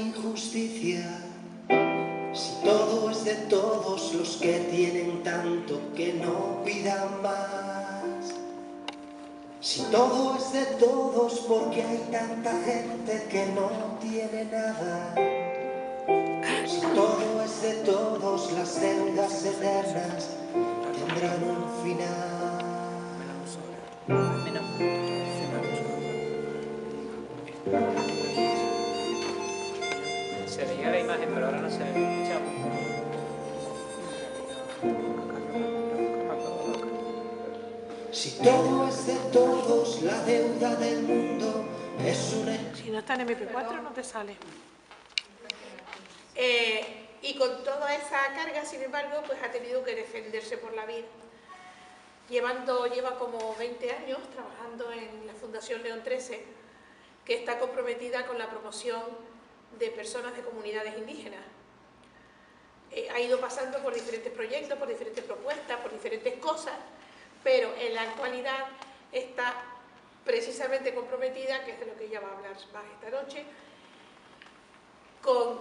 injusticia. Si todo es de todos los que tienen tanto, que no pidan más. Si todo es de todos porque hay tanta gente que no tiene nada. Si todo es de todos, las deudas eternas tendrán un final. Se veía la imagen, pero ahora no se escucha. Si todo es de todos, la deuda del mundo es una... Si no está en MP4 no te sale. Y con toda esa carga, sin embargo, pues ha tenido que defenderse por la vida. Lleva como 20 años trabajando en la Fundación León XIII, que está comprometida con la promoción de personas de comunidades indígenas. Ha ido pasando por diferentes proyectos, por diferentes propuestas, por diferentes cosas, pero en la actualidad está precisamente comprometida, que es de lo que ella va a hablar más esta noche, con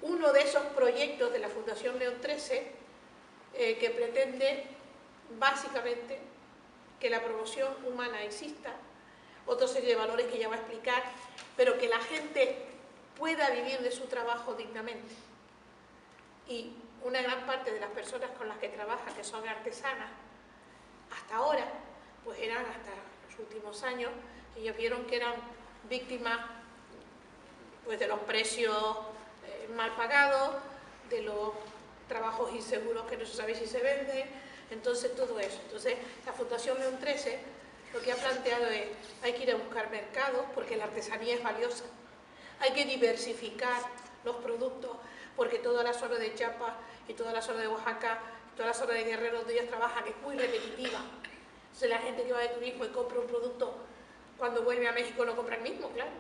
uno de esos proyectos de la Fundación León XIII que pretende básicamente que la promoción humana exista, otra serie de valores que ella va a explicar, pero que la gente pueda vivir de su trabajo dignamente. Y una gran parte de las personas con las que trabaja, que son artesanas, hasta ahora, pues eran hasta los últimos años, ellos vieron que eran víctimas pues de los precios mal pagados, de los trabajos inseguros que no se sabe si se venden, entonces todo eso. Entonces la Fundación León XIII lo que ha planteado es, hay que ir a buscar mercados porque la artesanía es valiosa, hay que diversificar los productos porque toda la zona de Chiapas y toda la zona de Oaxaca, toda la zona de Guerrero donde ellas trabajan es muy repetitiva. Entonces la gente que va de turismo y compra un producto, cuando vuelve a México no compra el mismo, claro.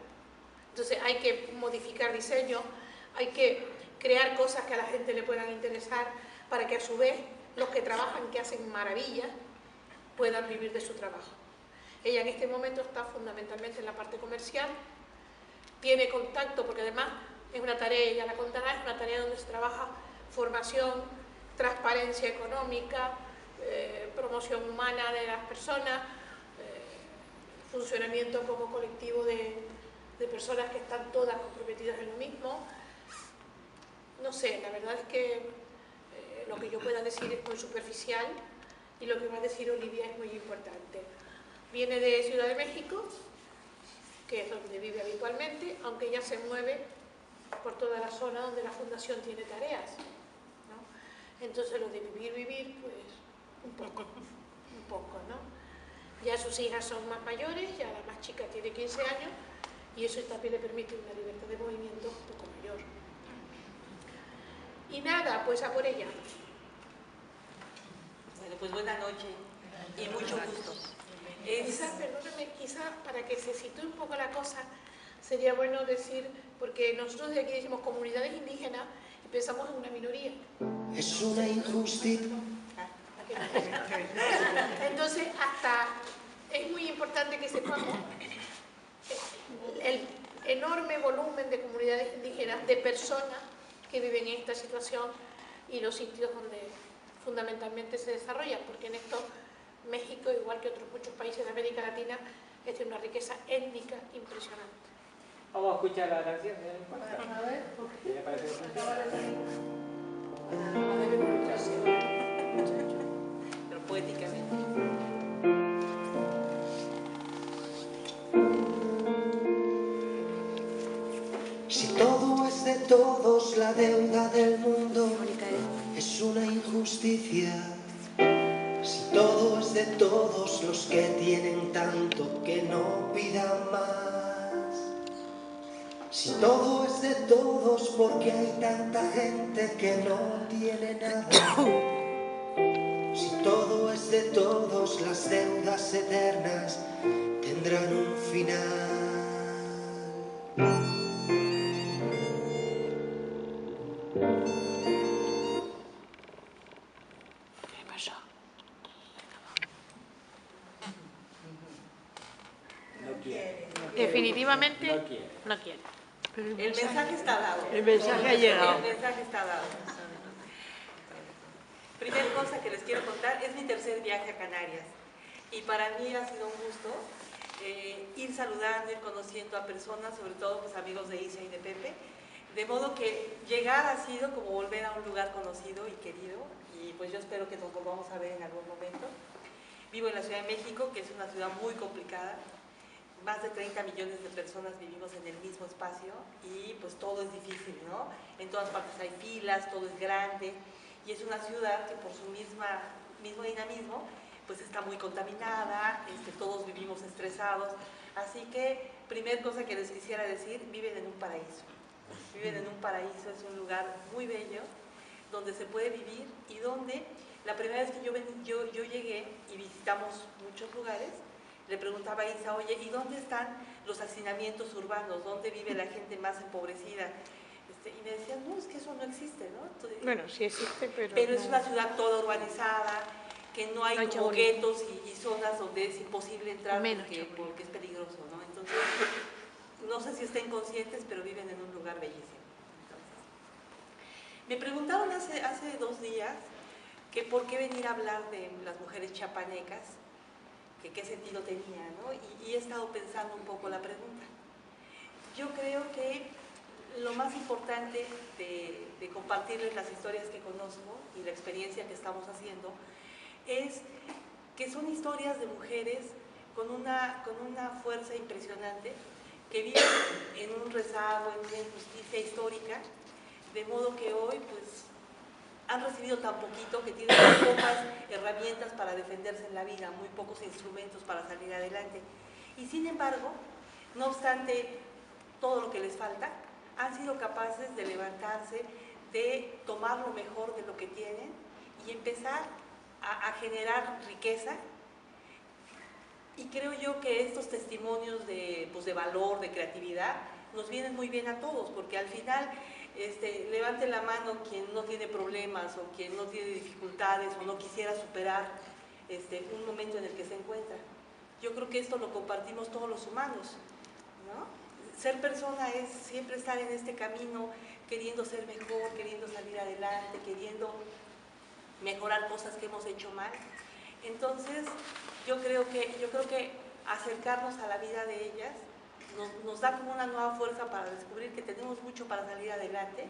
Entonces hay que modificar diseños, hay que crear cosas que a la gente le puedan interesar para que a su vez los que trabajan, que hacen maravillas, puedan vivir de su trabajo. Ella en este momento está fundamentalmente en la parte comercial, tiene contacto, porque además es una tarea, ella la contará, es una tarea donde se trabaja formación, transparencia económica, promoción humana de las personas, funcionamiento como colectivo de personas que están todas comprometidas en lo mismo. No sé, la verdad es que lo que yo pueda decir es muy superficial y lo que va a decir Olivia es muy importante. Viene de Ciudad de México, que es donde vive habitualmente, aunque ella se mueve por toda la zona donde la Fundación tiene tareas, ¿no? Entonces lo de vivir, pues un poco, ¿no? Ya sus hijas son más mayores, ya la más chica tiene 15 años y eso también le permite una libertad de movimiento un poco mayor. Y nada, pues a por ella. Bueno, pues buena noche y mucho gusto. Perdóname, quizás para que se sitúe un poco la cosa, sería bueno decir, porque nosotros de aquí decimos comunidades indígenas y pensamos en una minoría. Es una injusticia. Entonces, hasta es muy importante que sepamos el enorme volumen de comunidades indígenas, de personas que viven en esta situación y los sitios donde fundamentalmente se desarrollan, porque en esto México, igual que otros muchos países de América Latina, es de una riqueza étnica impresionante. Vamos a escuchar la canción. A ver, ¿Qué le parece? Pero poéticamente. Si todo es de todos, la deuda del mundo es una injusticia. Si todo es de todos los que tienen tanto, que no pidan más. Si todo es de todos porque hay tanta gente que no tiene nada. Si todo es de todos, las deudas eternas tendrán un final. Definitivamente No quiere. no quiere. Pero El mensaje está dado. El mensaje ha llegado. El mensaje está dado. Primera cosa que les quiero contar, es mi tercer viaje a Canarias. Y para mí ha sido un gusto ir saludando, ir conociendo a personas, sobre todo pues, amigos de Isa y de Pepe. De modo que llegar ha sido como volver a un lugar conocido y querido. Y pues yo espero que nos volvamos a ver en algún momento. Vivo en la Ciudad de México, que es una ciudad muy complicada. Más de 30 millones de personas vivimos en el mismo espacio y pues todo es difícil, ¿no? En todas partes hay filas, todo es grande y es una ciudad que por su mismo dinamismo pues está muy contaminada, todos vivimos estresados. Así que, primer cosa que les quisiera decir, viven en un paraíso. Viven en un paraíso, es un lugar muy bello, donde se puede vivir y donde la primera vez que yo llegué y visitamos muchos lugares, le preguntaba a Isa, oye, ¿y dónde están los hacinamientos urbanos? ¿Dónde vive la gente más empobrecida? Y me decían, no, es que eso no existe, ¿no? Entonces, Bueno, sí existe, pero pero no. es una ciudad toda urbanizada, que no hay como guetos y zonas donde es imposible entrar porque es peligroso, ¿no? Entonces, no sé si estén conscientes, pero viven en un lugar bellísimo. Entonces, me preguntaron hace 2 días que por qué venir a hablar de las mujeres chiapanecas, que qué sentido tenía, ¿no? Y he estado pensando un poco la pregunta. Yo creo que lo más importante de compartirles las historias que conozco y la experiencia que estamos haciendo es que son historias de mujeres con una fuerza impresionante que viven en un rezago, en una injusticia histórica, de modo que hoy pues han recibido tan poquito que tienen muy pocas herramientas para defenderse en la vida, muy pocos instrumentos para salir adelante. Y sin embargo, no obstante todo lo que les falta, han sido capaces de levantarse, de tomar lo mejor de lo que tienen y empezar a generar riqueza. Y creo yo que estos testimonios de valor, de creatividad, nos vienen muy bien a todos, porque al final levante la mano quien no tiene problemas o quien no tiene dificultades o no quisiera superar un momento en el que se encuentra. Yo creo que esto lo compartimos todos los humanos, ¿no? Ser persona es siempre estar en este camino, queriendo ser mejor, queriendo salir adelante, queriendo mejorar cosas que hemos hecho mal. Entonces, yo creo que acercarnos a la vida de ellas nos da como una nueva fuerza para descubrir que tenemos mucho para salir adelante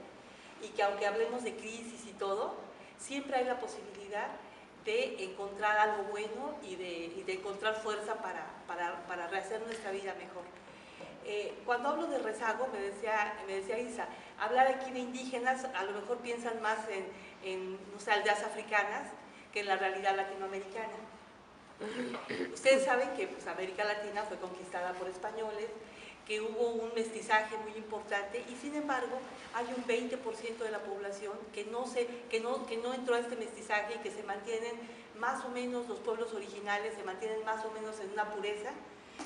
y que aunque hablemos de crisis y todo, siempre hay la posibilidad de encontrar algo bueno y de encontrar fuerza para rehacer nuestra vida mejor. Cuando hablo de rezago, me decía Isa, hablar aquí de indígenas, a lo mejor piensan más en no sé, aldeas africanas que en la realidad latinoamericana. Ustedes saben que pues, América Latina fue conquistada por españoles, que hubo un mestizaje muy importante y sin embargo hay un 20% de la población que no entró a este mestizaje y que se mantienen más o menos, los pueblos originales se mantienen más o menos en una pureza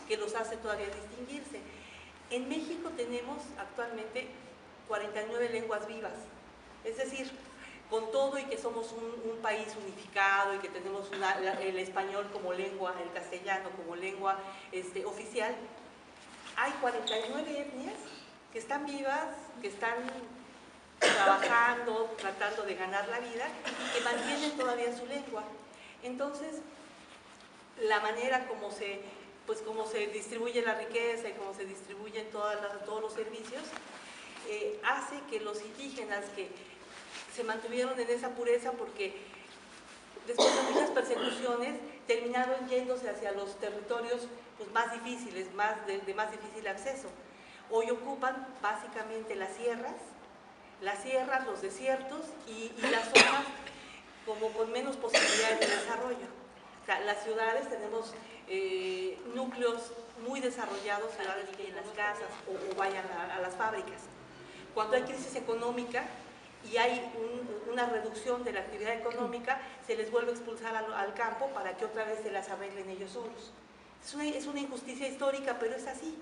que los hace todavía distinguirse. En México tenemos actualmente 49 lenguas vivas, es decir, con todo y que somos un país unificado y que tenemos el español como lengua, el castellano como lengua oficial, hay 49 etnias que están vivas, que están trabajando, tratando de ganar la vida y que mantienen todavía su lengua. Entonces, la manera como se distribuye la riqueza y cómo se distribuyen todos los servicios, hace que los indígenas que se mantuvieron en esa pureza porque después de muchas persecuciones terminaron yéndose hacia los territorios pues, más difíciles, de más difícil acceso. Hoy ocupan básicamente las sierras, los desiertos y las zonas como con menos posibilidades de desarrollo. O sea, las ciudades tenemos núcleos muy desarrollados, ciudades que en las casas o vayan a las fábricas. Cuando hay crisis económica y hay una reducción de la actividad económica, se les vuelve a expulsar al campo para que otra vez se las arreglen ellos solos. Es una injusticia histórica, pero es así.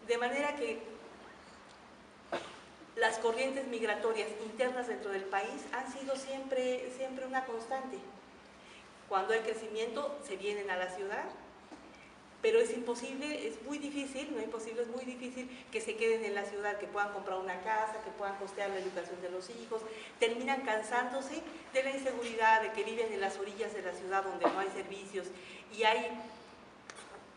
De manera que las corrientes migratorias internas dentro del país han sido siempre una constante. Cuando hay crecimiento, se vienen a la ciudad. pero es imposible, es muy difícil, no imposible, es muy difícil que se queden en la ciudad, que puedan comprar una casa, que puedan costear la educación de los hijos, terminan cansándose de la inseguridad, de que viven en las orillas de la ciudad donde no hay servicios y hay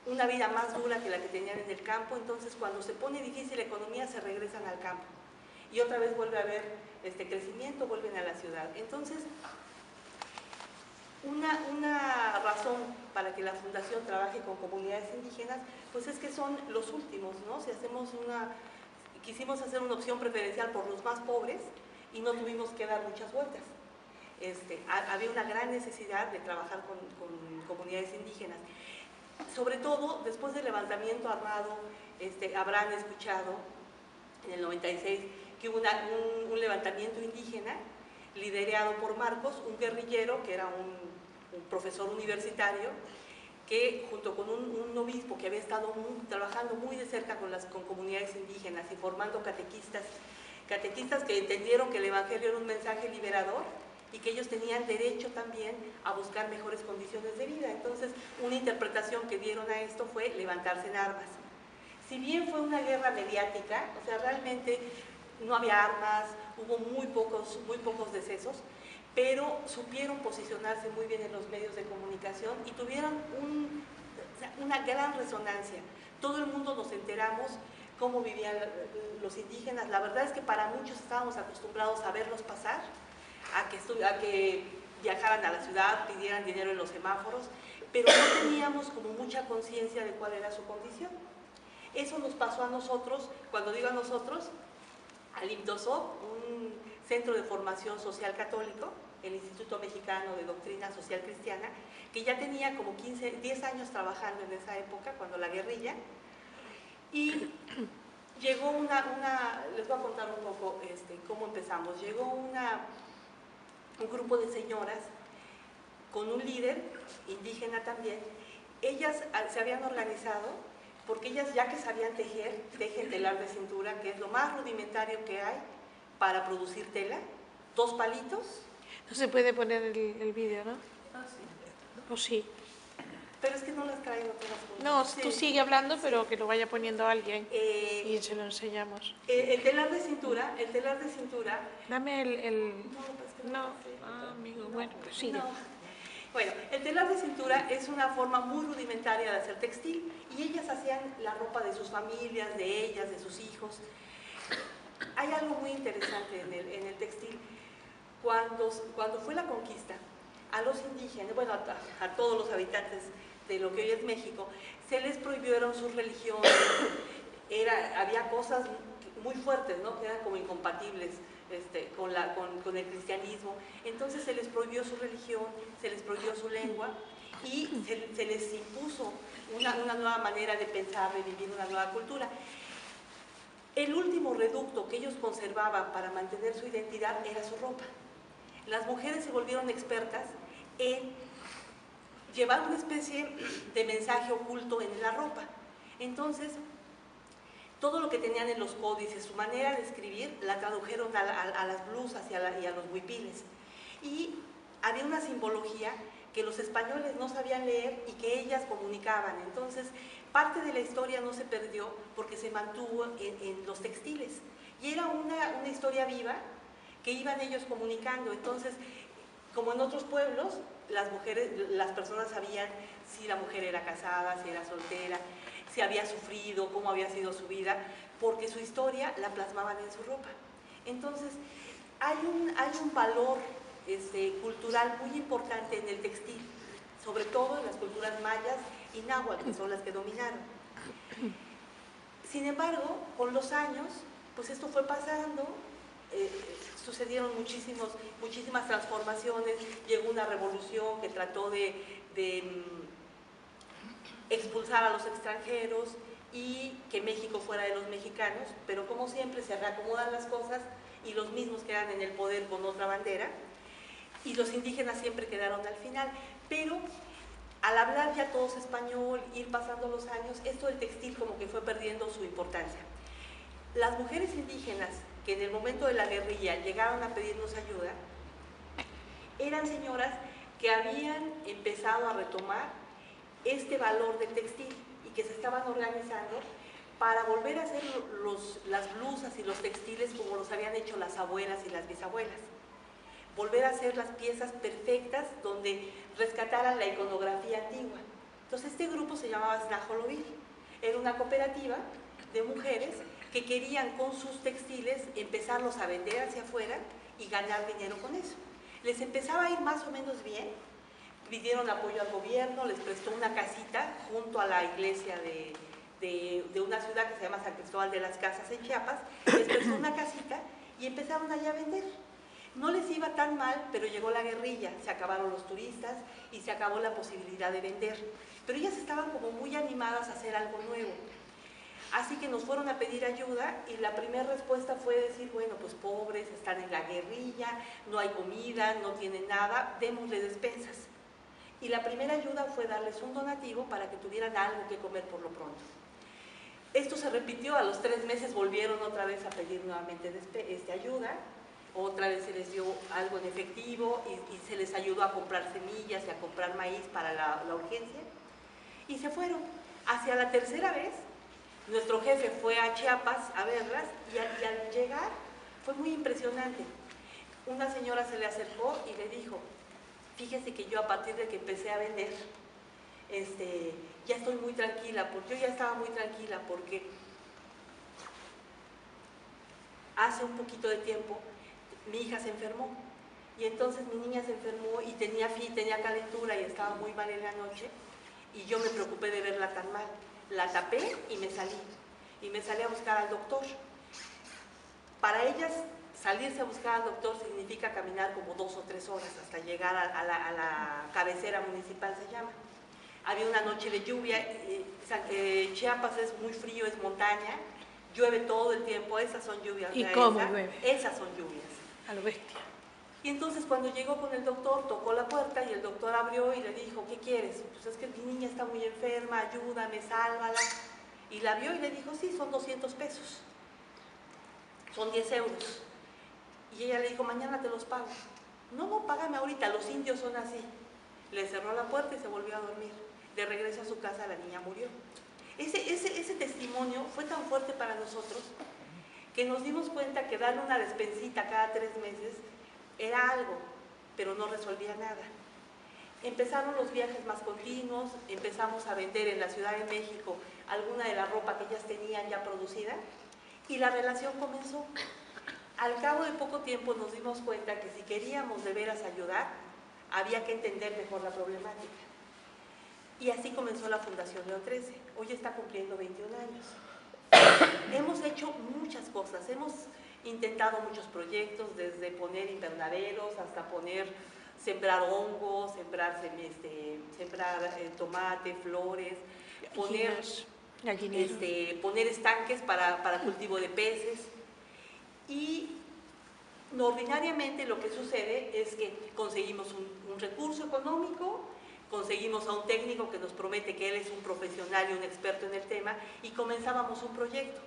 una vida más dura que la que tenían en el campo. Entonces cuando se pone difícil la economía se regresan al campo y otra vez vuelve a haber crecimiento, vuelven a la ciudad. Entonces, una razón para que la Fundación trabaje con comunidades indígenas, pues es que son los últimos, ¿no? Si quisimos hacer una opción preferencial por los más pobres y no tuvimos que dar muchas vueltas. Había una gran necesidad de trabajar con comunidades indígenas. Sobre todo, después del levantamiento armado, habrán escuchado en el 96 que hubo un levantamiento indígena liderado por Marcos, un guerrillero que era un profesor universitario, que junto con un obispo que había estado trabajando muy de cerca con comunidades indígenas y formando catequistas que entendieron que el Evangelio era un mensaje liberador y que ellos tenían derecho también a buscar mejores condiciones de vida. Entonces, una interpretación que dieron a esto fue levantarse en armas. Si bien fue una guerra mediática, o sea, realmente no había armas, hubo muy pocos decesos, pero supieron posicionarse muy bien en los medios de comunicación y tuvieron una gran resonancia. Todo el mundo nos enteramos cómo vivían los indígenas. La verdad es que para muchos estábamos acostumbrados a verlos pasar, a que viajaran a la ciudad, pidieran dinero en los semáforos, pero no teníamos como mucha conciencia de cuál era su condición. Eso nos pasó a nosotros, cuando digo a nosotros, al IMDOSOC, un centro de formación social católico, el Instituto Mexicano de Doctrina Social Cristiana, que ya tenía como 10 años trabajando en esa época, cuando la guerrilla, y llegó les voy a contar un poco cómo empezamos. Llegó un grupo de señoras con un líder indígena también. Ellas se habían organizado porque ellas, ya que sabían tejer, tejen telar de cintura, que es lo más rudimentario que hay para producir tela, 2 palitos. No se puede poner el vídeo, ¿no? Ah, sí. ¿O sí? Pero es que no las traigo todas juntas. No, Sí. tú sigue hablando, pero que lo vaya poniendo alguien y El se lo enseñamos. telar de cintura, Dame el... No, pues que No, sé. amigo, bueno, pues sigue. No. Bueno, el telar de cintura es una forma muy rudimentaria de hacer textil y ellas hacían la ropa de sus familias, de ellas, de sus hijos. Hay algo muy interesante en el textil. Cuando fue la conquista, a los indígenas, bueno, a todos los habitantes de lo que hoy es México, se les prohibieron sus religiones, había cosas muy fuertes, ¿no?, que eran como incompatibles con el cristianismo. Entonces se les prohibió su religión, se les prohibió su lengua y se les impuso una nueva manera de pensar, de vivir una nueva cultura. El último reducto que ellos conservaban para mantener su identidad era su ropa. Las mujeres se volvieron expertas en llevar una especie de mensaje oculto en la ropa. Entonces, todo lo que tenían en los códices, su manera de escribir, la tradujeron a las blusas y a los huipiles. Y había una simbología que los españoles no sabían leer y que ellas comunicaban. Entonces, parte de la historia no se perdió porque se mantuvo en los textiles. Y era una historia viva que iban ellos comunicando. Entonces, como en otros pueblos, las personas sabían si la mujer era casada, si era soltera, si había sufrido, cómo había sido su vida, porque su historia la plasmaban en su ropa. Entonces, hay un valor cultural muy importante en el textil, sobre todo en las culturas mayas y náhuatl, que son las que dominaron. Sin embargo, con los años, pues esto fue pasando, sucedieron muchísimas transformaciones, llegó una revolución que trató de expulsar a los extranjeros y que México fuera de los mexicanos, pero como siempre se reacomodan las cosas y los mismos quedan en el poder con otra bandera y los indígenas siempre quedaron al final. Pero al hablar ya todos español, ir pasando los años, esto del textil como que fue perdiendo su importancia. Las mujeres indígenas que en el momento de la guerrilla llegaron a pedirnos ayuda, eran señoras que habían empezado a retomar este valor del textil. que se estaban organizando para volver a hacer las blusas y los textiles como los habían hecho las abuelas y las bisabuelas. Volver a hacer las piezas perfectas donde rescataran la iconografía antigua. Entonces este grupo se llamaba Snajolovil. Era una cooperativa de mujeres que querían con sus textiles empezarlos a vender hacia afuera y ganar dinero con eso. Les empezaba a ir más o menos bien, pidieron apoyo al gobierno, les prestó una casita junto a la iglesia de una ciudad que se llama San Cristóbal de las Casas en Chiapas, les prestó una casita y empezaron allá a vender. No les iba tan mal, pero llegó la guerrilla, se acabaron los turistas y se acabó la posibilidad de vender. Pero ellas estaban como muy animadas a hacer algo nuevo. Así que nos fueron a pedir ayuda y la primera respuesta fue decir, bueno, pues pobres, están en la guerrilla, no hay comida, no tienen nada, démosle despensas. Y la primera ayuda fue darles un donativo para que tuvieran algo que comer por lo pronto. Esto se repitió, a los 3 meses volvieron otra vez a pedir nuevamente ayuda. Otra vez se les dio algo en efectivo y se les ayudó a comprar semillas y a comprar maíz para la urgencia. Y se fueron. Hacia la tercera vez, nuestro jefe fue a Chiapas a verlas y al llegar fue muy impresionante. Una señora se le acercó y le dijo, fíjese que yo a partir de que empecé a vender, ya estoy muy tranquila, porque yo ya estaba muy tranquila porque hace un poquito de tiempo mi hija se enfermó y entonces mi niña se enfermó y tenía calentura y estaba muy mal en la noche y yo me preocupé de verla tan mal. La tapé y me salí a buscar al doctor. Para ellas salirse a buscar al doctor significa caminar como 2 o 3 horas hasta llegar a la cabecera municipal, se llama. Había una noche de lluvia, Chiapas es muy frío, es montaña, llueve todo el tiempo, esas son lluvias. ¿Y cómo llueve? Esas son lluvias. A lo bestia. Y entonces cuando llegó con el doctor, tocó la puerta y el doctor abrió y le dijo, ¿qué quieres? Pues es que mi niña está muy enferma, ayúdame, sálvala. Y la vio y le dijo, sí, son 200 pesos, son 10 euros. Y ella le dijo, mañana te los pago. No, págame ahorita, los indios son así. Le cerró la puerta y se volvió a dormir. De regreso a su casa la niña murió. Ese testimonio fue tan fuerte para nosotros que nos dimos cuenta que darle una despensita cada 3 meses era algo, pero no resolvía nada. Empezaron los viajes más continuos, empezamos a vender en la Ciudad de México alguna de la ropa que ellas tenían ya producida y la relación comenzó. Al cabo de poco tiempo nos dimos cuenta que si queríamos de veras ayudar, había que entender mejor la problemática. Y así comenzó la Fundación León 13. Hoy está cumpliendo 21 años. Hemos hecho muchas cosas, hemos intentado muchos proyectos, desde poner invernaderos hasta sembrar hongos, sembrar tomate, flores, poner estanques para cultivo de peces. Y ordinariamente lo que sucede es que conseguimos un recurso económico, conseguimos a un técnico que nos promete que él es un profesional y un experto en el tema y comenzábamos un proyecto.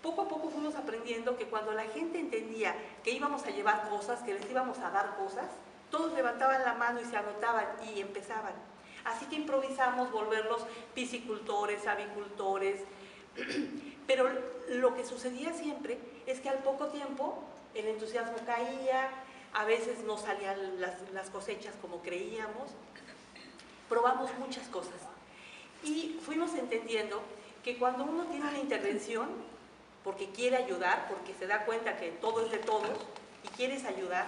Poco a poco fuimos aprendiendo que cuando la gente entendía que íbamos a llevar cosas, que les íbamos a dar cosas, todos levantaban la mano y se anotaban y empezaban. Así que improvisamos volverlos piscicultores, avicultores, pero lo que sucedía siempre es que al poco tiempo el entusiasmo caía, a veces no salían las cosechas como creíamos, probamos muchas cosas y fuimos entendiendo que cuando uno tiene una intervención porque quiere ayudar, porque se da cuenta que todo es de todos y quieres ayudar,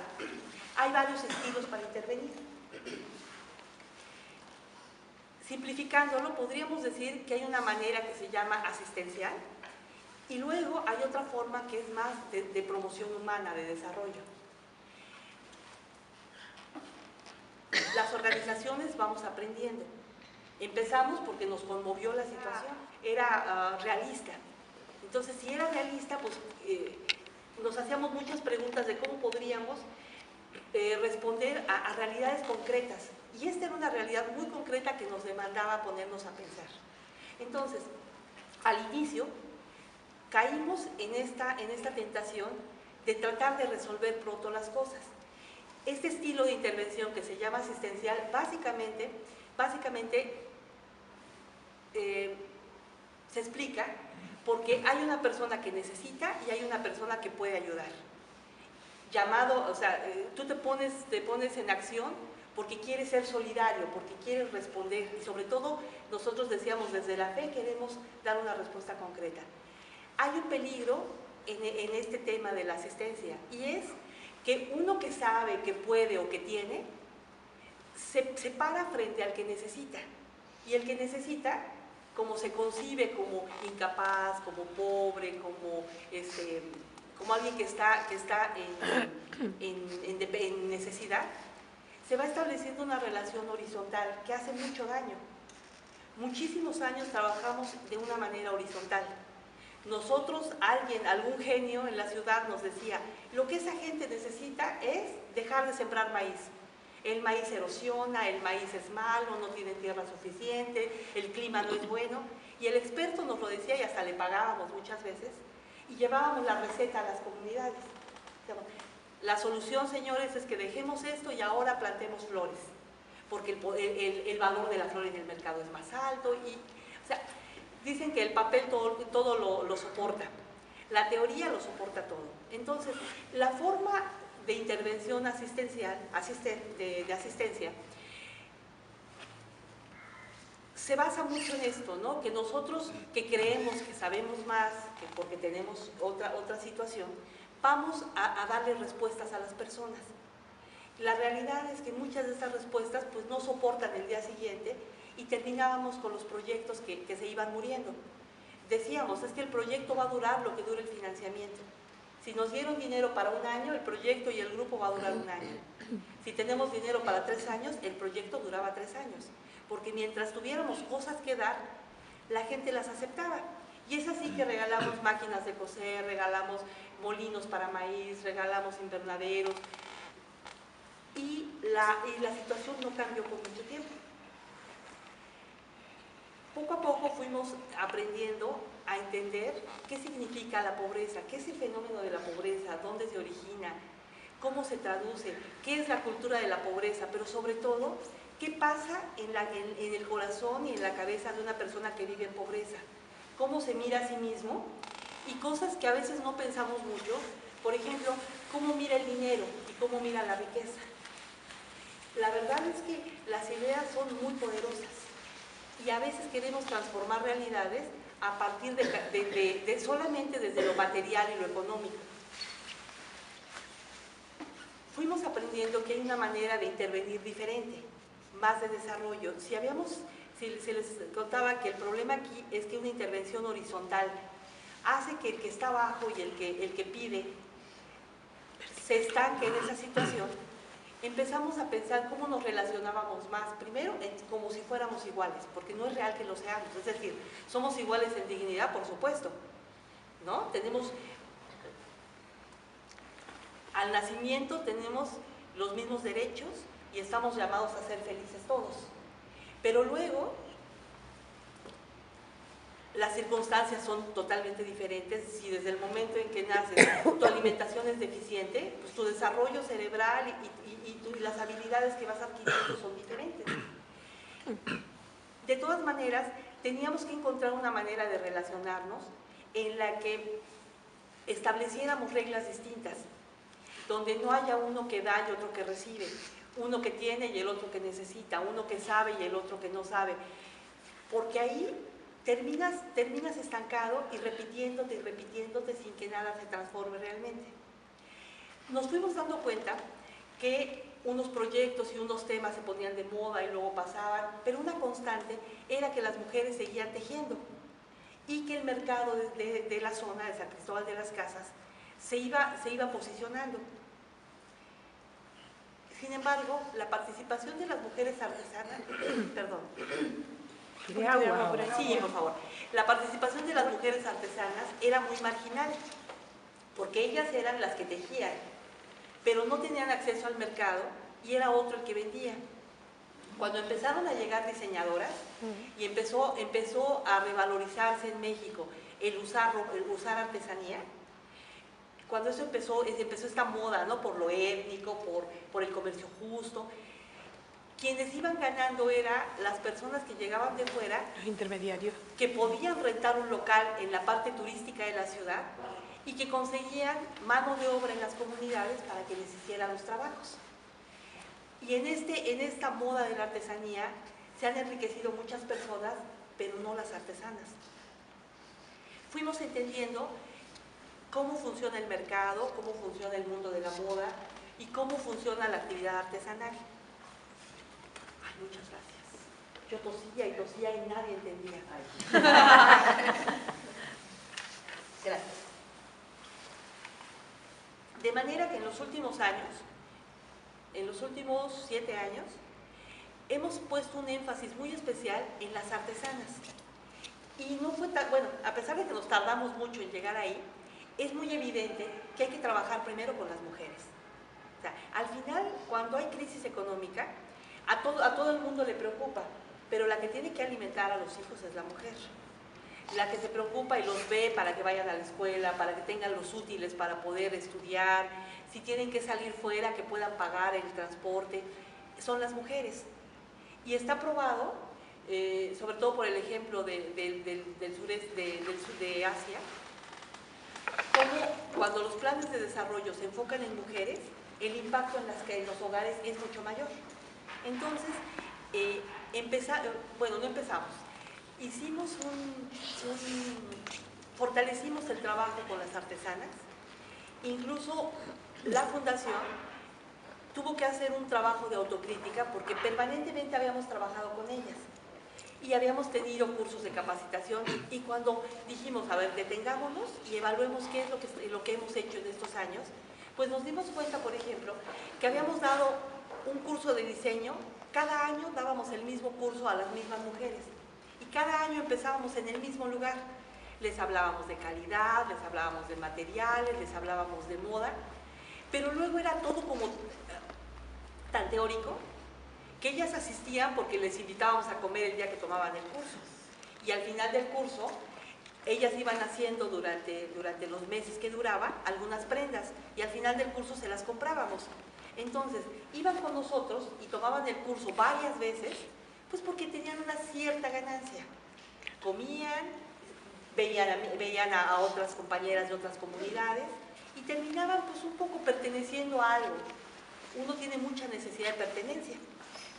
hay varios estilos para intervenir. Simplificándolo, podríamos decir que hay una manera que se llama asistencial y luego hay otra forma que es más de promoción humana, de desarrollo. Las organizaciones vamos aprendiendo. Empezamos porque nos conmovió la situación, era realista. Entonces, si era realista, pues nos hacíamos muchas preguntas de cómo podríamos responder a realidades concretas. Y esta era una realidad muy concreta que nos demandaba ponernos a pensar. Entonces, al inicio, caímos en esta tentación de tratar de resolver pronto las cosas. Este estilo de intervención que se llama asistencial, básicamente se explica porque hay una persona que necesita y hay una persona que puede ayudar. Llamado, o sea, tú te pones en acción porque quieres ser solidario, porque quieres responder y sobre todo nosotros decíamos desde la fe queremos dar una respuesta concreta. Hay un peligro en este tema de la asistencia y es que uno que sabe, que puede o que tiene, se para frente al que necesita y el que necesita, como se concibe como incapaz, como pobre, como alguien que está en necesidad, se va estableciendo una relación horizontal que hace mucho daño. Muchísimos años trabajamos de una manera horizontal. Nosotros, algún genio en la ciudad nos decía, lo que esa gente necesita es dejar de sembrar maíz. El maíz erosiona, el maíz es malo, no tiene tierra suficiente, el clima no es bueno. Y el experto nos lo decía y hasta le pagábamos muchas veces y llevábamos la receta a las comunidades. La solución, señores, es que dejemos esto y ahora plantemos flores, porque el valor de la flor en el mercado es más alto. O sea, dicen que el papel todo lo soporta, la teoría lo soporta todo. Entonces, la forma de intervención asistencial, de asistencia, se basa mucho en esto, ¿no? Que nosotros que creemos que sabemos más, que porque tenemos otra situación, vamos a darle respuestas a las personas. La realidad es que muchas de estas respuestas pues no soportan el día siguiente y terminábamos con los proyectos que se iban muriendo. Decíamos, es que el proyecto va a durar lo que dure el financiamiento. Si nos dieron dinero para un año, el proyecto y el grupo va a durar un año. Si tenemos dinero para 3 años, el proyecto duraba 3 años. Porque mientras tuviéramos cosas que dar, la gente las aceptaba. Y es así que regalamos máquinas de coser, regalamos molinos para maíz, regalamos invernaderos. Y la situación no cambió por mucho tiempo. Poco a poco fuimos aprendiendo a entender qué significa la pobreza, qué es el fenómeno de la pobreza, dónde se origina, cómo se traduce, qué es la cultura de la pobreza, pero sobre todo, qué pasa en el corazón y en la cabeza de una persona que vive en pobreza, cómo se mira a sí mismo y cosas que a veces no pensamos mucho, por ejemplo, cómo mira el dinero y cómo mira la riqueza. La verdad es que las ideas son muy poderosas y a veces queremos transformar realidades a partir de solamente desde lo material y lo económico. Fuimos aprendiendo que hay una manera de intervenir diferente, más de desarrollo. Si les contaba que el problema aquí es que una intervención horizontal hace que el que está abajo y el que pide se estanque en esa situación, empezamos a pensar cómo nos relacionábamos más. Primero, como si fuéramos iguales, porque no es real que lo seamos. Es decir, somos iguales en dignidad, por supuesto, ¿no? Al nacimiento tenemos los mismos derechos y estamos llamados a ser felices todos. Pero luego, las circunstancias son totalmente diferentes. Si desde el momento en que naces tu alimentación es deficiente, pues tu desarrollo cerebral y las habilidades que vas adquiriendo son diferentes. De todas maneras, teníamos que encontrar una manera de relacionarnos en la que estableciéramos reglas distintas, donde no haya uno que da y otro que recibe, uno que tiene y el otro que necesita, uno que sabe y el otro que no sabe, porque ahí terminas estancado y repitiéndote sin que nada se transforme realmente. Nos fuimos dando cuenta que unos proyectos y unos temas se ponían de moda y luego pasaban, pero una constante era que las mujeres seguían tejiendo y que el mercado de la zona de San Cristóbal de las Casas se iba posicionando. Sin embargo, la participación de las mujeres artesanas, perdón, sí, por favor. La participación de las mujeres artesanas era muy marginal, porque ellas eran las que tejían, pero no tenían acceso al mercado y era otro el que vendía. Cuando empezaron a llegar diseñadoras y empezó a revalorizarse en México el usar artesanía, cuando eso empezó esta moda, ¿no? Por lo étnico, por el comercio justo, quienes iban ganando eran las personas que llegaban de fuera, Los intermediarios. que podían rentar un local en la parte turística de la ciudad y que conseguían mano de obra en las comunidades para que les hicieran los trabajos. Y en esta moda de la artesanía se han enriquecido muchas personas, pero no las artesanas. Fuimos entendiendo cómo funciona el mercado, cómo funciona el mundo de la moda y cómo funciona la actividad artesanal. Ay, muchas gracias. Yo tosía y tosía y nadie entendía. Gracias. De manera que en los últimos años, en los últimos 7 años, hemos puesto un énfasis muy especial en las artesanas. Y no fue tan, bueno, a pesar de que nos tardamos mucho en llegar ahí, es muy evidente que hay que trabajar primero con las mujeres. O sea, al final, cuando hay crisis económica, a todo el mundo le preocupa, pero la que tiene que alimentar a los hijos es la mujer. La que se preocupa y los ve para que vayan a la escuela, para que tengan los útiles para poder estudiar, si tienen que salir fuera, que puedan pagar el transporte, son las mujeres. Y está probado, sobre todo por el ejemplo del sureste, del sur de Asia, cómo cuando los planes de desarrollo se enfocan en mujeres, el impacto en los hogares es mucho mayor. Entonces, fortalecimos el trabajo con las artesanas. Incluso la fundación tuvo que hacer un trabajo de autocrítica porque permanentemente habíamos trabajado con ellas y habíamos tenido cursos de capacitación, y cuando dijimos, a ver, detengámonos y evaluemos qué es lo que hemos hecho en estos años, pues nos dimos cuenta, por ejemplo, que habíamos dado un curso de diseño, cada año dábamos el mismo curso a las mismas mujeres y cada año empezábamos en el mismo lugar. Les hablábamos de calidad, les hablábamos de materiales, les hablábamos de moda, pero luego era todo como tan teórico que ellas asistían porque les invitábamos a comer el día que tomaban el curso, y al final del curso ellas iban haciendo durante los meses que duraba algunas prendas, y al final del curso se las comprábamos. Entonces iban con nosotros y tomaban el curso varias veces, pues porque tenían una cierta ganancia, comían, veían a otras compañeras de otras comunidades y terminaban pues un poco perteneciendo a algo. Uno tiene mucha necesidad de pertenencia,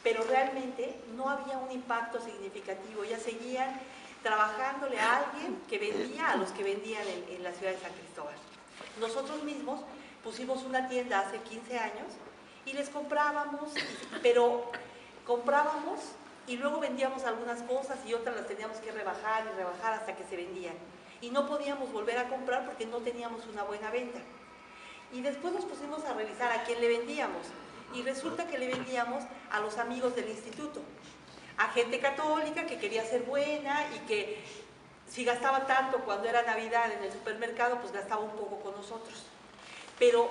pero realmente no había un impacto significativo. Ya seguían trabajándole a alguien que vendía a los que vendían en la ciudad de San Cristóbal. Nosotros mismos pusimos una tienda hace 15 años y les comprábamos, pero comprábamos y luego vendíamos algunas cosas y otras las teníamos que rebajar y rebajar hasta que se vendían. Y no podíamos volver a comprar porque no teníamos una buena venta. Y después nos pusimos a revisar a quién le vendíamos. Y resulta que le vendíamos a los amigos del instituto, a gente católica que quería ser buena y que si gastaba tanto cuando era Navidad en el supermercado, pues gastaba un poco con nosotros. Pero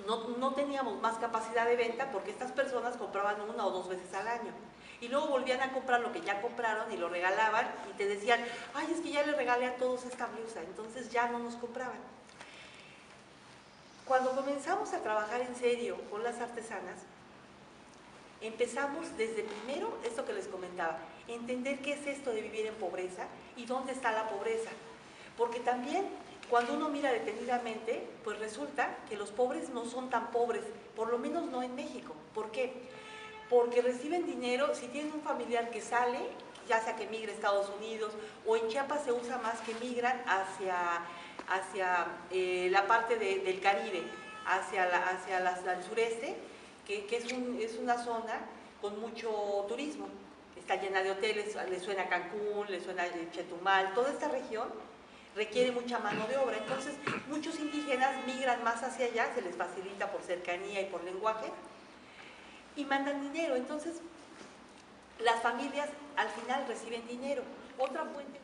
no teníamos más capacidad de venta porque estas personas compraban 1 o 2 veces al año. Y luego volvían a comprar lo que ya compraron y lo regalaban y te decían, ay, es que ya le regalé a todos esta blusa, entonces ya no nos compraban. Cuando comenzamos a trabajar en serio con las artesanas, empezamos desde primero, esto que les comentaba, entender qué es esto de vivir en pobreza y dónde está la pobreza. Porque también, cuando uno mira detenidamente, pues resulta que los pobres no son tan pobres, por lo menos no en México. ¿Por qué? Porque reciben dinero, si tienen un familiar que sale, ya sea que migre a Estados Unidos, o en Chiapas se usa más que migran hacia la parte del Caribe, hacia el sureste, que es una zona con mucho turismo. Está llena de hoteles, le suena Cancún, le suena Chetumal, toda esta región requiere mucha mano de obra. Entonces, muchos indígenas migran más hacia allá, se les facilita por cercanía y por lenguaje, y mandan dinero. Entonces, las familias al final reciben dinero. Otra fuente,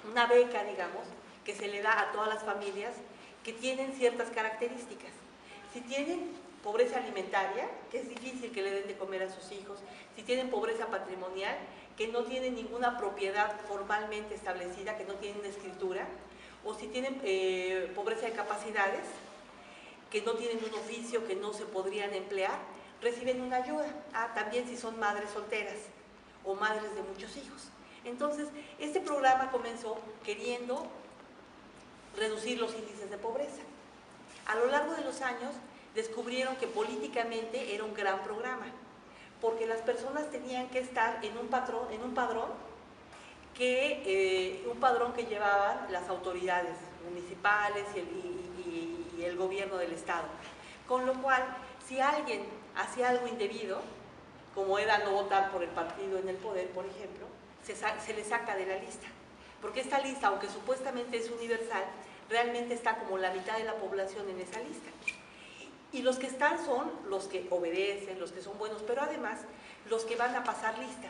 una beca, digamos, que se le da a todas las familias que tienen ciertas características. Si tienen pobreza alimentaria, que es difícil que le den de comer a sus hijos; si tienen pobreza patrimonial, que no tienen ninguna propiedad formalmente establecida, que no tienen una escritura; o si tienen pobreza de capacidades, que no tienen un oficio, que no se podrían emplear, reciben una ayuda. También si son madres solteras o madres de muchos hijos. Entonces, este programa comenzó queriendo reducir los índices de pobreza. A lo largo de los años descubrieron que políticamente era un gran programa, porque las personas tenían que estar en un padrón que llevaban las autoridades municipales y el gobierno del estado. Con lo cual, si alguien hacía algo indebido, como era no votar por el partido en el poder, por ejemplo, se le saca de la lista. Porque esta lista, aunque supuestamente es universal, realmente está como la mitad de la población en esa lista. Y los que están son los que obedecen, los que son buenos, pero además los que van a pasar lista.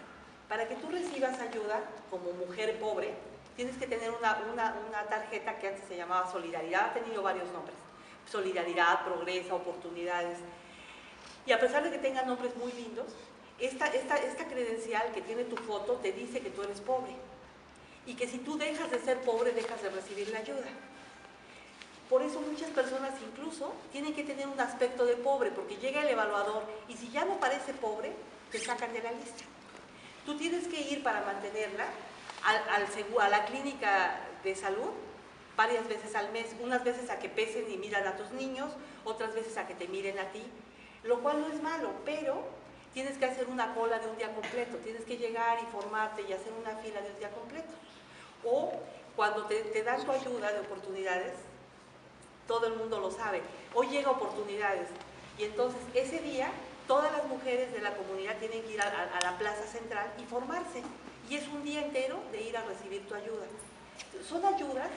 Para que tú recibas ayuda como mujer pobre, tienes que tener una tarjeta que antes se llamaba Solidaridad, ha tenido varios nombres. Solidaridad, Progresa, Oportunidades. Y a pesar de que tengan nombres muy lindos, esta credencial que tiene tu foto te dice que tú eres pobre. Y que si tú dejas de ser pobre, dejas de recibir la ayuda. Por eso muchas personas incluso tienen que tener un aspecto de pobre, porque llega el evaluador y si ya no parece pobre, te sacan de la lista. Tú tienes que ir para mantenerla a la clínica de salud varias veces al mes, unas veces a que pesen y miran a tus niños, otras veces a que te miren a ti, lo cual no es malo, pero tienes que hacer una cola de un día completo, tienes que llegar y formarte y hacer una fila de un día completo. O cuando te dan tu ayuda de oportunidades, todo el mundo lo sabe, hoy llega oportunidades, y entonces ese día todas las mujeres de la comunidad tienen que ir a la plaza central y formarse, y es un día entero de ir a recibir tu ayuda. Son ayudas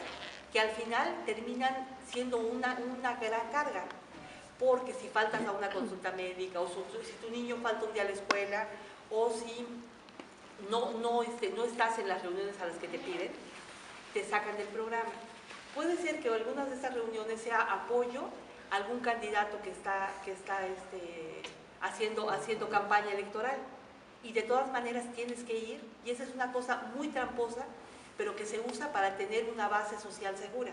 que al final terminan siendo una gran carga, porque si faltas a una consulta médica, o si tu niño falta un día a la escuela, o si no estás en las reuniones a las que te piden, te sacan del programa. Puede ser que algunas de estas reuniones sea apoyo a algún candidato que está haciendo campaña electoral, y de todas maneras tienes que ir, y esa es una cosa muy tramposa, pero que se usa para tener una base social segura.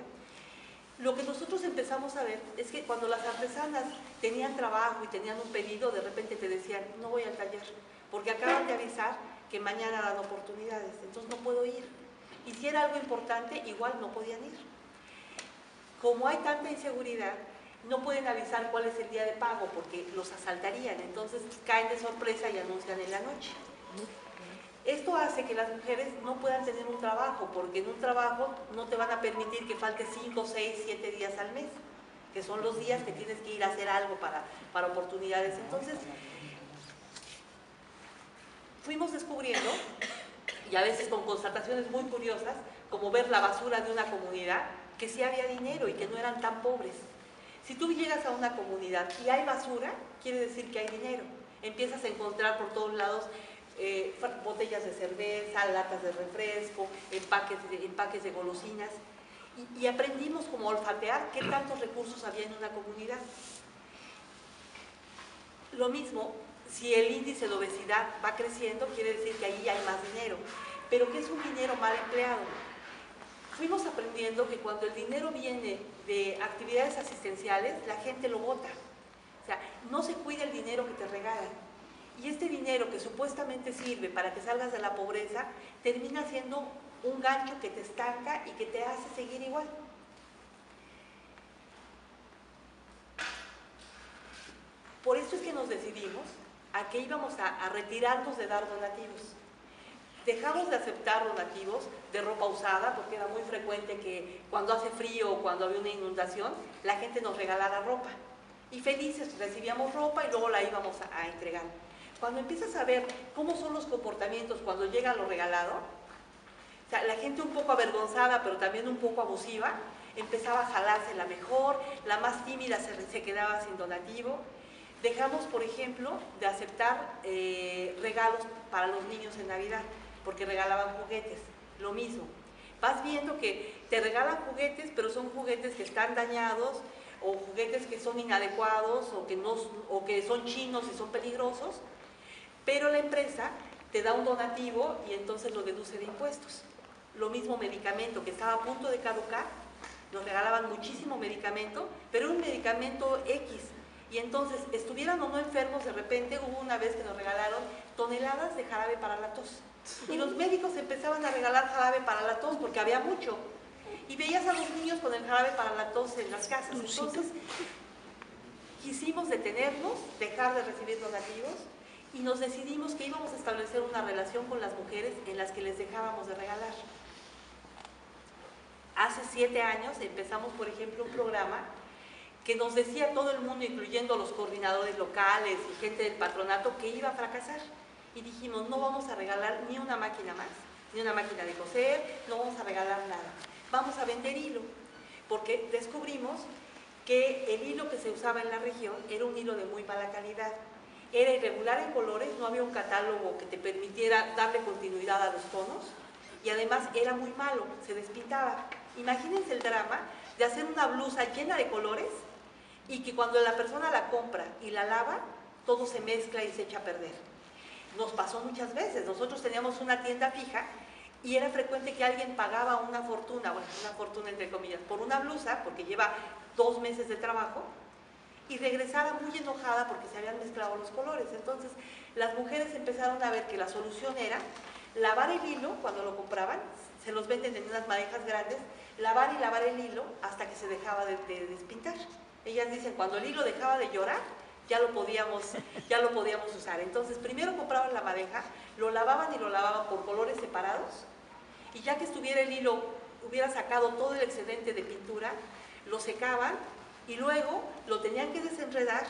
Lo que nosotros empezamos a ver es que cuando las artesanas tenían trabajo y tenían un pedido, de repente te decían, no voy al taller, porque acaban de avisar que mañana dan oportunidades, entonces no puedo ir. Y si era algo importante, igual no podían ir. Como hay tanta inseguridad, no pueden avisar cuál es el día de pago, porque los asaltarían, entonces caen de sorpresa y anuncian en la noche. Esto hace que las mujeres no puedan tener un trabajo, porque en un trabajo no te van a permitir que falte 5, 6, 7 días al mes, que son los días que tienes que ir a hacer algo para oportunidades. Entonces, fuimos descubriendo, y a veces con constataciones muy curiosas, como ver la basura de una comunidad, que sí había dinero y que no eran tan pobres. Si tú llegas a una comunidad y hay basura, quiere decir que hay dinero. Empiezas a encontrar por todos lados botellas de cerveza, latas de refresco, empaques de golosinas, y aprendimos como a olfatear qué tantos recursos había en una comunidad. Lo mismo, si el índice de obesidad va creciendo, quiere decir que ahí hay más dinero, pero ¿qué es un dinero mal empleado? Fuimos aprendiendo que cuando el dinero viene de actividades asistenciales, la gente lo bota. O sea, no se cuida el dinero que te regalan. Y este dinero que supuestamente sirve para que salgas de la pobreza, termina siendo un gancho que te estanca y que te hace seguir igual. Por eso es que nos decidimos a que íbamos a retirarnos de dar donativos. Dejamos de aceptar donativos de ropa usada, porque era muy frecuente que cuando hace frío o cuando había una inundación, la gente nos regalara ropa. Y felices recibíamos ropa y luego la íbamos a entregar. Cuando empiezas a ver cómo son los comportamientos cuando llega lo regalado, o sea, la gente un poco avergonzada, pero también un poco abusiva, empezaba a jalarse la mejor, la más tímida se quedaba sin donativo. Dejamos, por ejemplo, de aceptar regalos para los niños en Navidad, porque regalaban juguetes, lo mismo. Vas viendo que te regalan juguetes, pero son juguetes que están dañados, o juguetes que son inadecuados, o que son chinos y son peligrosos, pero la empresa te da un donativo y entonces lo deduce de impuestos. Lo mismo medicamento que estaba a punto de caducar, nos regalaban muchísimo medicamento, pero un medicamento X, Y entonces, estuvieran o no enfermos, de repente hubo una vez que nos regalaron toneladas de jarabe para la tos. Y los médicos empezaban a regalar jarabe para la tos porque había mucho. Y veías a los niños con el jarabe para la tos en las casas. Entonces, quisimos detenernos, dejar de recibir donativos y nos decidimos que íbamos a establecer una relación con las mujeres en las que les dejábamos de regalar. Hace 7 años empezamos, por ejemplo, un programa que nos decía todo el mundo, incluyendo los coordinadores locales y gente del patronato, que iba a fracasar. Y dijimos, no vamos a regalar ni una máquina más, ni una máquina de coser, no vamos a regalar nada. Vamos a vender hilo, porque descubrimos que el hilo que se usaba en la región era un hilo de muy mala calidad. Era irregular en colores, no había un catálogo que te permitiera darle continuidad a los tonos, y además era muy malo, se despintaba. Imagínense el drama de hacer una blusa llena de colores y que cuando la persona la compra y la lava, todo se mezcla y se echa a perder. Nos pasó muchas veces. Nosotros teníamos una tienda fija y era frecuente que alguien pagaba una fortuna, bueno, una fortuna entre comillas, por una blusa, porque lleva 2 meses de trabajo, y regresara muy enojada porque se habían mezclado los colores. Entonces, las mujeres empezaron a ver que la solución era lavar el hilo cuando lo compraban, se los venden en unas madejas grandes, lavar y lavar el hilo hasta que se dejaba de despintar. Ellas dicen, cuando el hilo dejaba de llorar, ya lo podíamos usar. Entonces, primero compraban la madeja, lo lavaban y lo lavaban por colores separados, y ya que estuviera el hilo, hubiera sacado todo el excedente de pintura, lo secaban y luego lo tenían que desenredar,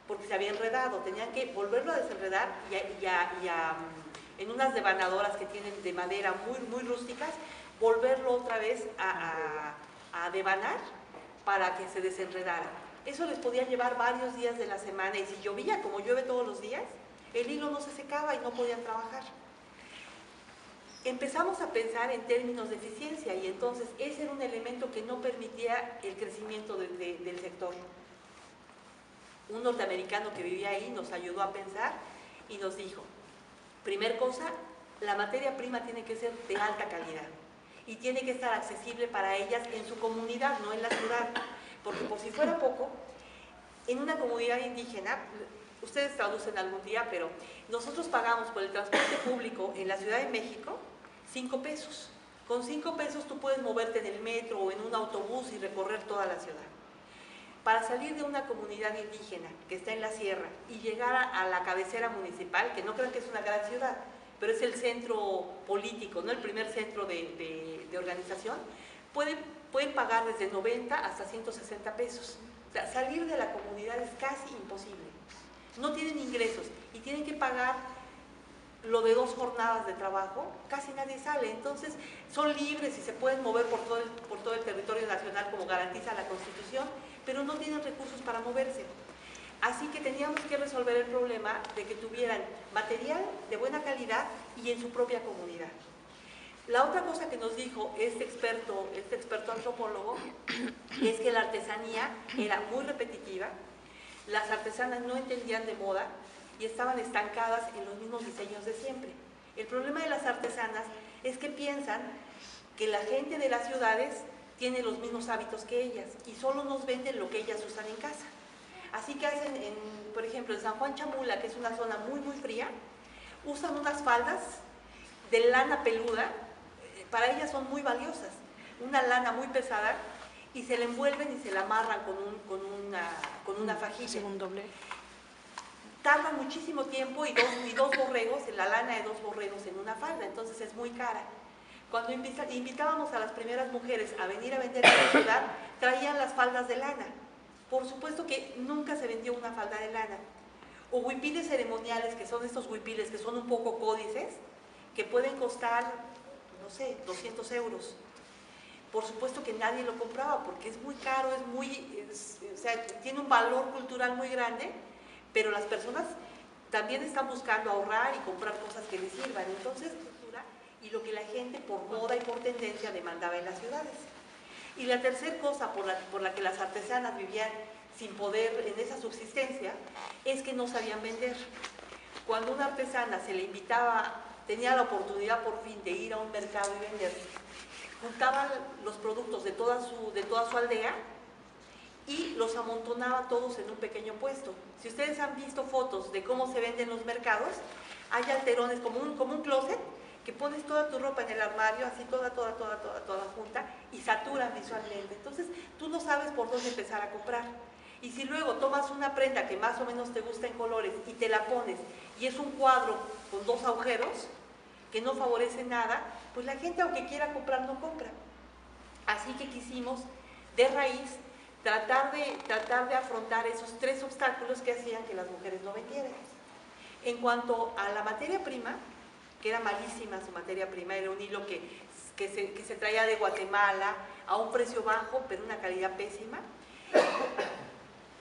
porque se había enredado, tenían que volverlo a desenredar en unas devanadoras que tienen de madera muy rústicas, volverlo otra vez a devanar para que se desenredara. Eso les podía llevar varios días de la semana, y si llovía, como llueve todos los días, el hilo no se secaba y no podían trabajar. Empezamos a pensar en términos de eficiencia, y entonces ese era un elemento que no permitía el crecimiento del sector. Un norteamericano que vivía ahí nos ayudó a pensar y nos dijo, primer cosa, la materia prima tiene que ser de alta calidad y tiene que estar accesible para ellas en su comunidad, no en la ciudad. Porque por si fuera poco, en una comunidad indígena, ustedes traducen algún día, pero nosotros pagamos por el transporte público en la Ciudad de México 5 pesos. Con 5 pesos tú puedes moverte en el metro o en un autobús y recorrer toda la ciudad. Para salir de una comunidad indígena que está en la sierra y llegar a la cabecera municipal, que no creo que es una gran ciudad, pero es el centro político, ¿no? El primer centro de organización, pueden pagar desde 90 hasta 160 pesos. O sea, salir de la comunidad es casi imposible. No tienen ingresos y tienen que pagar lo de 2 jornadas de trabajo, casi nadie sale. Entonces, son libres y se pueden mover por todo el territorio nacional como garantiza la Constitución, pero no tienen recursos para moverse. Así que teníamos que resolver el problema de que tuvieran material de buena calidad y en su propia comunidad. La otra cosa que nos dijo este experto antropólogo es que la artesanía era muy repetitiva, las artesanas no entendían de moda y estaban estancadas en los mismos diseños de siempre. El problema de las artesanas es que piensan que la gente de las ciudades tiene los mismos hábitos que ellas y solo nos venden lo que ellas usan en casa. Así que hacen, por ejemplo, en San Juan Chamula, que es una zona muy fría, usan unas faldas de lana peluda, para ellas son muy valiosas, una lana muy pesada, y se la envuelven y se la amarran con una fajilla. Un doble. Tardan muchísimo tiempo y dos borregos, la lana de 2 borregos en una falda, entonces es muy cara. Cuando invitábamos a las primeras mujeres a venir a vender en la ciudad, traían las faldas de lana. Por supuesto que nunca se vendió una falda de lana. O huipiles ceremoniales, que son estos huipiles que son un poco códices, que pueden costar, no sé, 200 euros. Por supuesto que nadie lo compraba porque es muy caro, o sea, tiene un valor cultural muy grande, pero las personas también están buscando ahorrar y comprar cosas que les sirvan. Entonces, cultura y lo que la gente por moda y por tendencia demandaba en las ciudades. Y la tercera cosa por la que las artesanas vivían sin poder en esa subsistencia es que no sabían vender. Cuando una artesana se le invitaba, tenía la oportunidad por fin de ir a un mercado y vender, juntaban los productos de toda su aldea y los amontonaba todos en un pequeño puesto. Si ustedes han visto fotos de cómo se venden los mercados, hay alterones como un closet, que pones toda tu ropa en el armario, así toda junta, y saturan visualmente. Entonces, tú no sabes por dónde empezar a comprar. Y si luego tomas una prenda que más o menos te gusta en colores y te la pones, y es un cuadro con 2 agujeros, que no favorece nada, pues la gente, aunque quiera comprar, no compra. Así que quisimos, de raíz, tratar de afrontar esos 3 obstáculos que hacían que las mujeres no vendieran. En cuanto a la materia prima, que era malísima su materia prima, era un hilo que se traía de Guatemala a un precio bajo, pero una calidad pésima.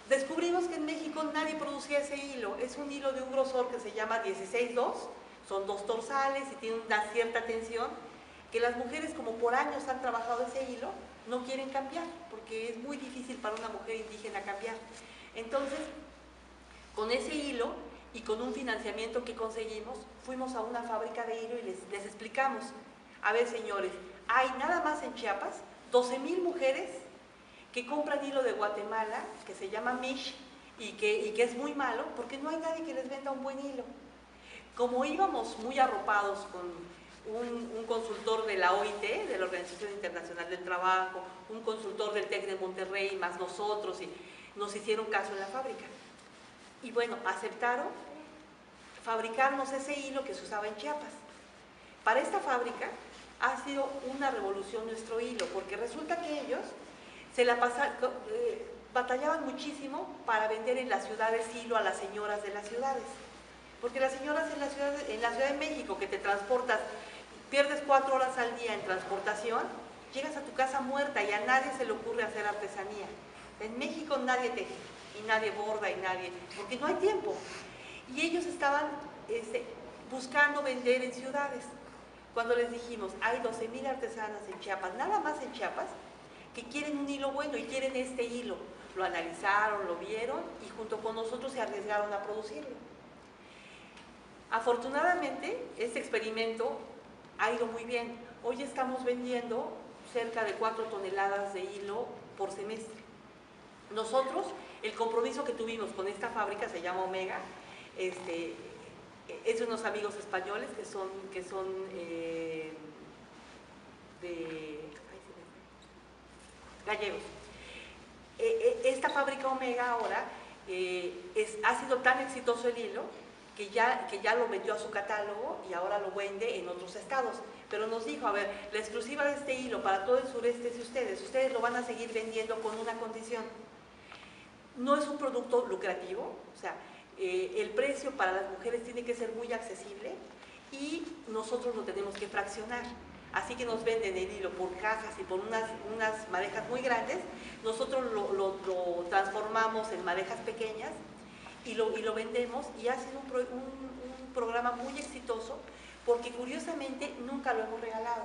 Descubrimos que en México nadie producía ese hilo. Es un hilo de un grosor que se llama 16-2, son 2 torsales y tiene una cierta tensión, que las mujeres, como por años han trabajado ese hilo, no quieren cambiar, porque es muy difícil para una mujer indígena cambiar. Entonces, con ese hilo y con un financiamiento que conseguimos, fuimos a una fábrica de hilo y les explicamos: a ver, señores, hay nada más en Chiapas 12,000 mujeres que compran hilo de Guatemala, que se llama Mish, y que es muy malo, porque no hay nadie que les venda un buen hilo. Como íbamos muy arropados con un consultor de la OIT, de la Organización Internacional del Trabajo, un consultor del TEC de Monterrey, más nosotros, y nos hicieron caso en la fábrica. Y bueno, aceptaron fabricarnos ese hilo que se usaba en Chiapas. Para esta fábrica ha sido una revolución nuestro hilo, porque resulta que ellos batallaban muchísimo para vender en las ciudades hilo a las señoras de las ciudades. Porque las señoras en la Ciudad de México, que te transportas, pierdes 4 horas al día en transportación, llegas a tu casa muerta y a nadie se le ocurre hacer artesanía. En México nadie teje, y nadie borda, y nadie, porque no hay tiempo. Y ellos estaban buscando vender en ciudades. Cuando les dijimos, hay 12,000 artesanas en Chiapas, nada más en Chiapas, que quieren un hilo bueno y quieren este hilo. Lo analizaron, lo vieron y junto con nosotros se arriesgaron a producirlo. Afortunadamente, este experimento ha ido muy bien. Hoy estamos vendiendo cerca de 4 toneladas de hilo por semestre. Nosotros, el compromiso que tuvimos con esta fábrica, se llama Omega, es de unos amigos españoles que son gallegos. Esta fábrica Omega ahora ha sido tan exitoso el hilo que ya lo metió a su catálogo y ahora lo vende en otros estados. Pero nos dijo, a ver, la exclusiva de este hilo para todo el sureste es de ustedes lo van a seguir vendiendo con una condición. No es un producto lucrativo, o sea, el precio para las mujeres tiene que ser muy accesible y nosotros lo tenemos que fraccionar. Así que nos venden el hilo por cajas y por unas madejas muy grandes, nosotros lo transformamos en madejas pequeñas y lo vendemos, y ha sido un programa muy exitoso porque curiosamente nunca lo hemos regalado.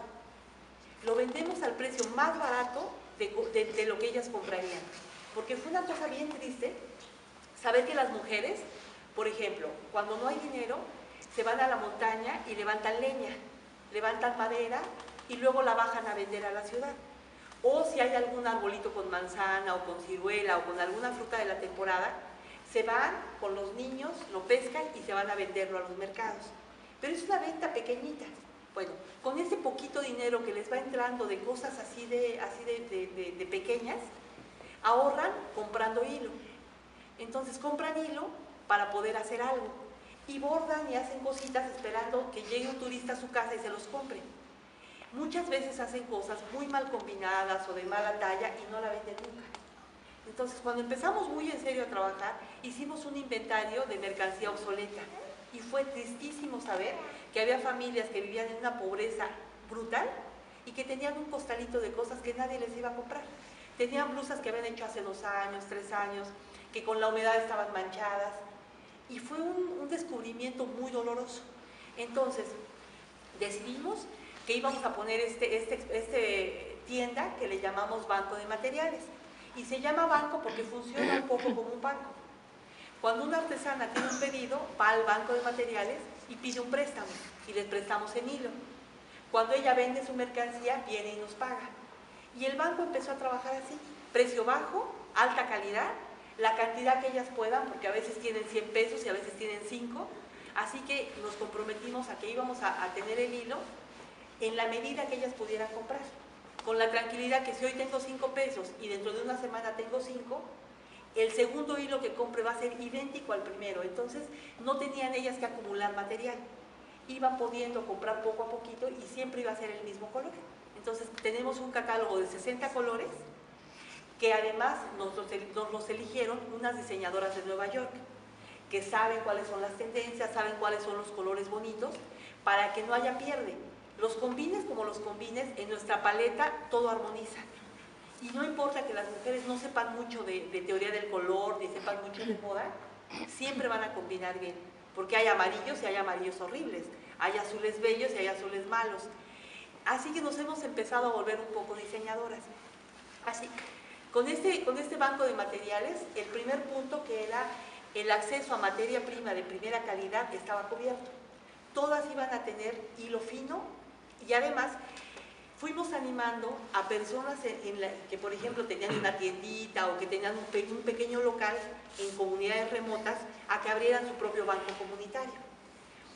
Lo vendemos al precio más barato de lo que ellas comprarían. Porque fue una cosa bien triste saber que las mujeres, por ejemplo, cuando no hay dinero, se van a la montaña y levantan leña, levantan madera y luego la bajan a vender a la ciudad. O si hay algún arbolito con manzana o con ciruela o con alguna fruta de la temporada, se van con los niños, lo pescan y se van a venderlo a los mercados. Pero es una venta pequeñita. Bueno, con ese poquito dinero que les va entrando de cosas así de pequeñas, ahorran comprando hilo. Entonces compran hilo para poder hacer algo y bordan y hacen cositas esperando que llegue un turista a su casa y se los compre. Muchas veces hacen cosas muy mal combinadas o de mala talla y no la venden nunca. Entonces, cuando empezamos muy en serio a trabajar, hicimos un inventario de mercancía obsoleta y fue tristísimo saber que había familias que vivían en una pobreza brutal y que tenían un costalito de cosas que nadie les iba a comprar. Tenían blusas que habían hecho hace 2 años, 3 años, que con la humedad estaban manchadas, y fue un descubrimiento muy doloroso. Entonces, decidimos que íbamos a poner este tienda que le llamamos Banco de Materiales, y se llama banco porque funciona un poco como un banco. Cuando una artesana tiene un pedido, va al Banco de Materiales y pide un préstamo, y les prestamos en hilo. Cuando ella vende su mercancía, viene y nos paga. Y el banco empezó a trabajar así, precio bajo, alta calidad, la cantidad que ellas puedan, porque a veces tienen 100 pesos y a veces tienen 5, así que nos comprometimos a que íbamos a tener el hilo en la medida que ellas pudieran comprar, con la tranquilidad que si hoy tengo 5 pesos y dentro de una semana tengo 5, el segundo hilo que compre va a ser idéntico al primero, entonces no tenían ellas que acumular material, iban pudiendo comprar poco a poquito y siempre iba a ser el mismo color. Entonces tenemos un catálogo de 60 colores que además nos los eligieron unas diseñadoras de Nueva York, que saben cuáles son las tendencias, saben cuáles son los colores bonitos, para que no haya pierde. Los combines como los combines, en nuestra paleta todo armoniza. Y no importa que las mujeres no sepan mucho de teoría del color, ni sepan mucho de moda, siempre van a combinar bien, porque hay amarillos y hay amarillos horribles, hay azules bellos y hay azules malos. Así que nos hemos empezado a volver un poco diseñadoras. Así, con este banco de materiales, el primer punto, que era el acceso a materia prima de primera calidad, estaba cubierto. Todas iban a tener hilo fino y además fuimos animando a personas que, por ejemplo, tenían una tiendita o que tenían un pequeño local en comunidades remotas a que abrieran su propio banco comunitario.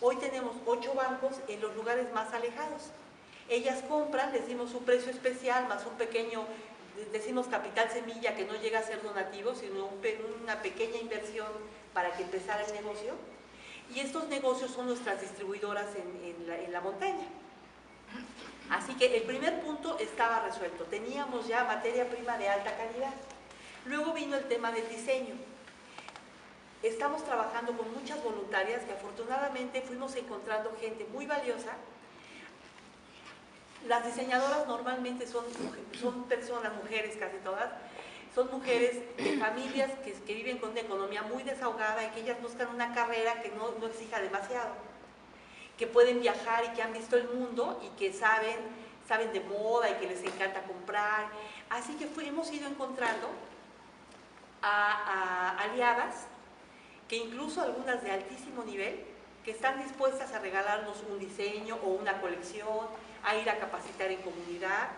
Hoy tenemos 8 bancos en los lugares más alejados. Ellas compran, les dimos un precio especial más un pequeño, decimos capital semilla, que no llega a ser donativo, sino una pequeña inversión para que empezara el negocio. Y estos negocios son nuestras distribuidoras en la montaña. Así que el primer punto estaba resuelto, teníamos ya materia prima de alta calidad. Luego vino el tema del diseño. Estamos trabajando con muchas voluntarias que afortunadamente fuimos encontrando gente muy valiosa. Las diseñadoras normalmente son personas, mujeres casi todas, son mujeres de familias que viven con una economía muy desahogada y que ellas buscan una carrera que no exija demasiado, que pueden viajar y que han visto el mundo y que saben de moda y que les encanta comprar. Así que hemos ido encontrando a aliadas, que incluso algunas de altísimo nivel, que están dispuestas a regalarnos un diseño o una colección, a ir a capacitar en comunidad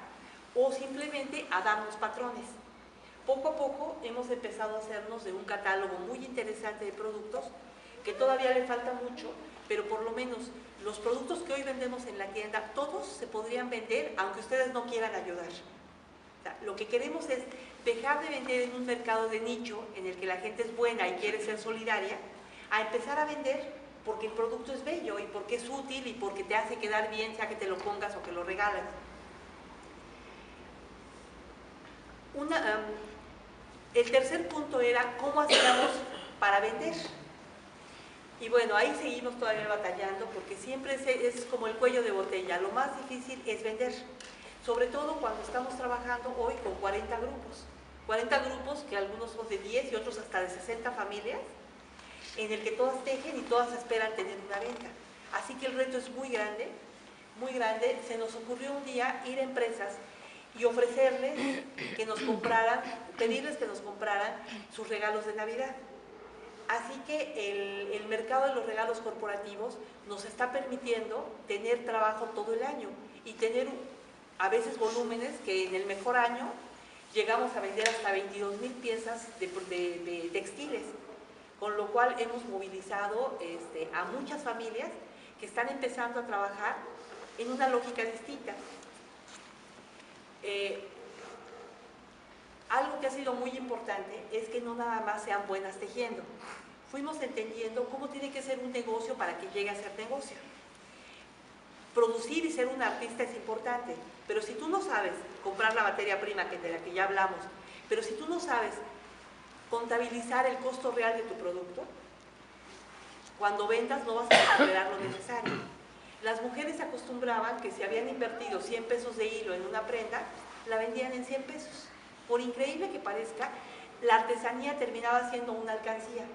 o simplemente a darnos patrones. Poco a poco hemos empezado a hacernos de un catálogo muy interesante de productos, que todavía le falta mucho, pero por lo menos los productos que hoy vendemos en la tienda, todos se podrían vender aunque ustedes no quieran ayudar. O sea, lo que queremos es dejar de vender en un mercado de nicho en el que la gente es buena y quiere ser solidaria, a empezar a vender porque el producto es bello y porque es útil y porque te hace quedar bien, sea que te lo pongas o que lo regalas. El tercer punto era cómo hacíamos para vender. Y bueno, ahí seguimos todavía batallando porque siempre es como el cuello de botella. Lo más difícil es vender, sobre todo cuando estamos trabajando hoy con 40 grupos. 40 grupos que algunos son de 10 y otros hasta de 60 familias, en el que todas tejen y todas esperan tener una venta. Así que el reto es muy grande, muy grande. Se nos ocurrió un día ir a empresas y ofrecerles que nos compraran, pedirles que nos compraran sus regalos de Navidad. Así que el mercado de los regalos corporativos nos está permitiendo tener trabajo todo el año y tener a veces volúmenes que en el mejor año llegamos a vender hasta 22,000 piezas de textiles, con lo cual hemos movilizado a muchas familias que están empezando a trabajar en una lógica distinta. Algo que ha sido muy importante es que no nada más sean buenas tejiendo. Fuimos entendiendo cómo tiene que ser un negocio para que llegue a ser negocio. Producir y ser un artista es importante, pero si tú no sabes comprar la materia prima de la que ya hablamos, pero si tú no sabes contabilizar el costo real de tu producto, cuando vendas no vas a recuperar lo necesario. Las mujeres acostumbraban que si habían invertido 100 pesos de hilo en una prenda, la vendían en 100 pesos. Por increíble que parezca, la artesanía terminaba siendo una alcancía.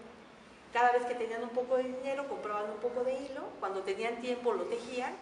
Cada vez que tenían un poco de dinero, compraban un poco de hilo, cuando tenían tiempo lo tejían.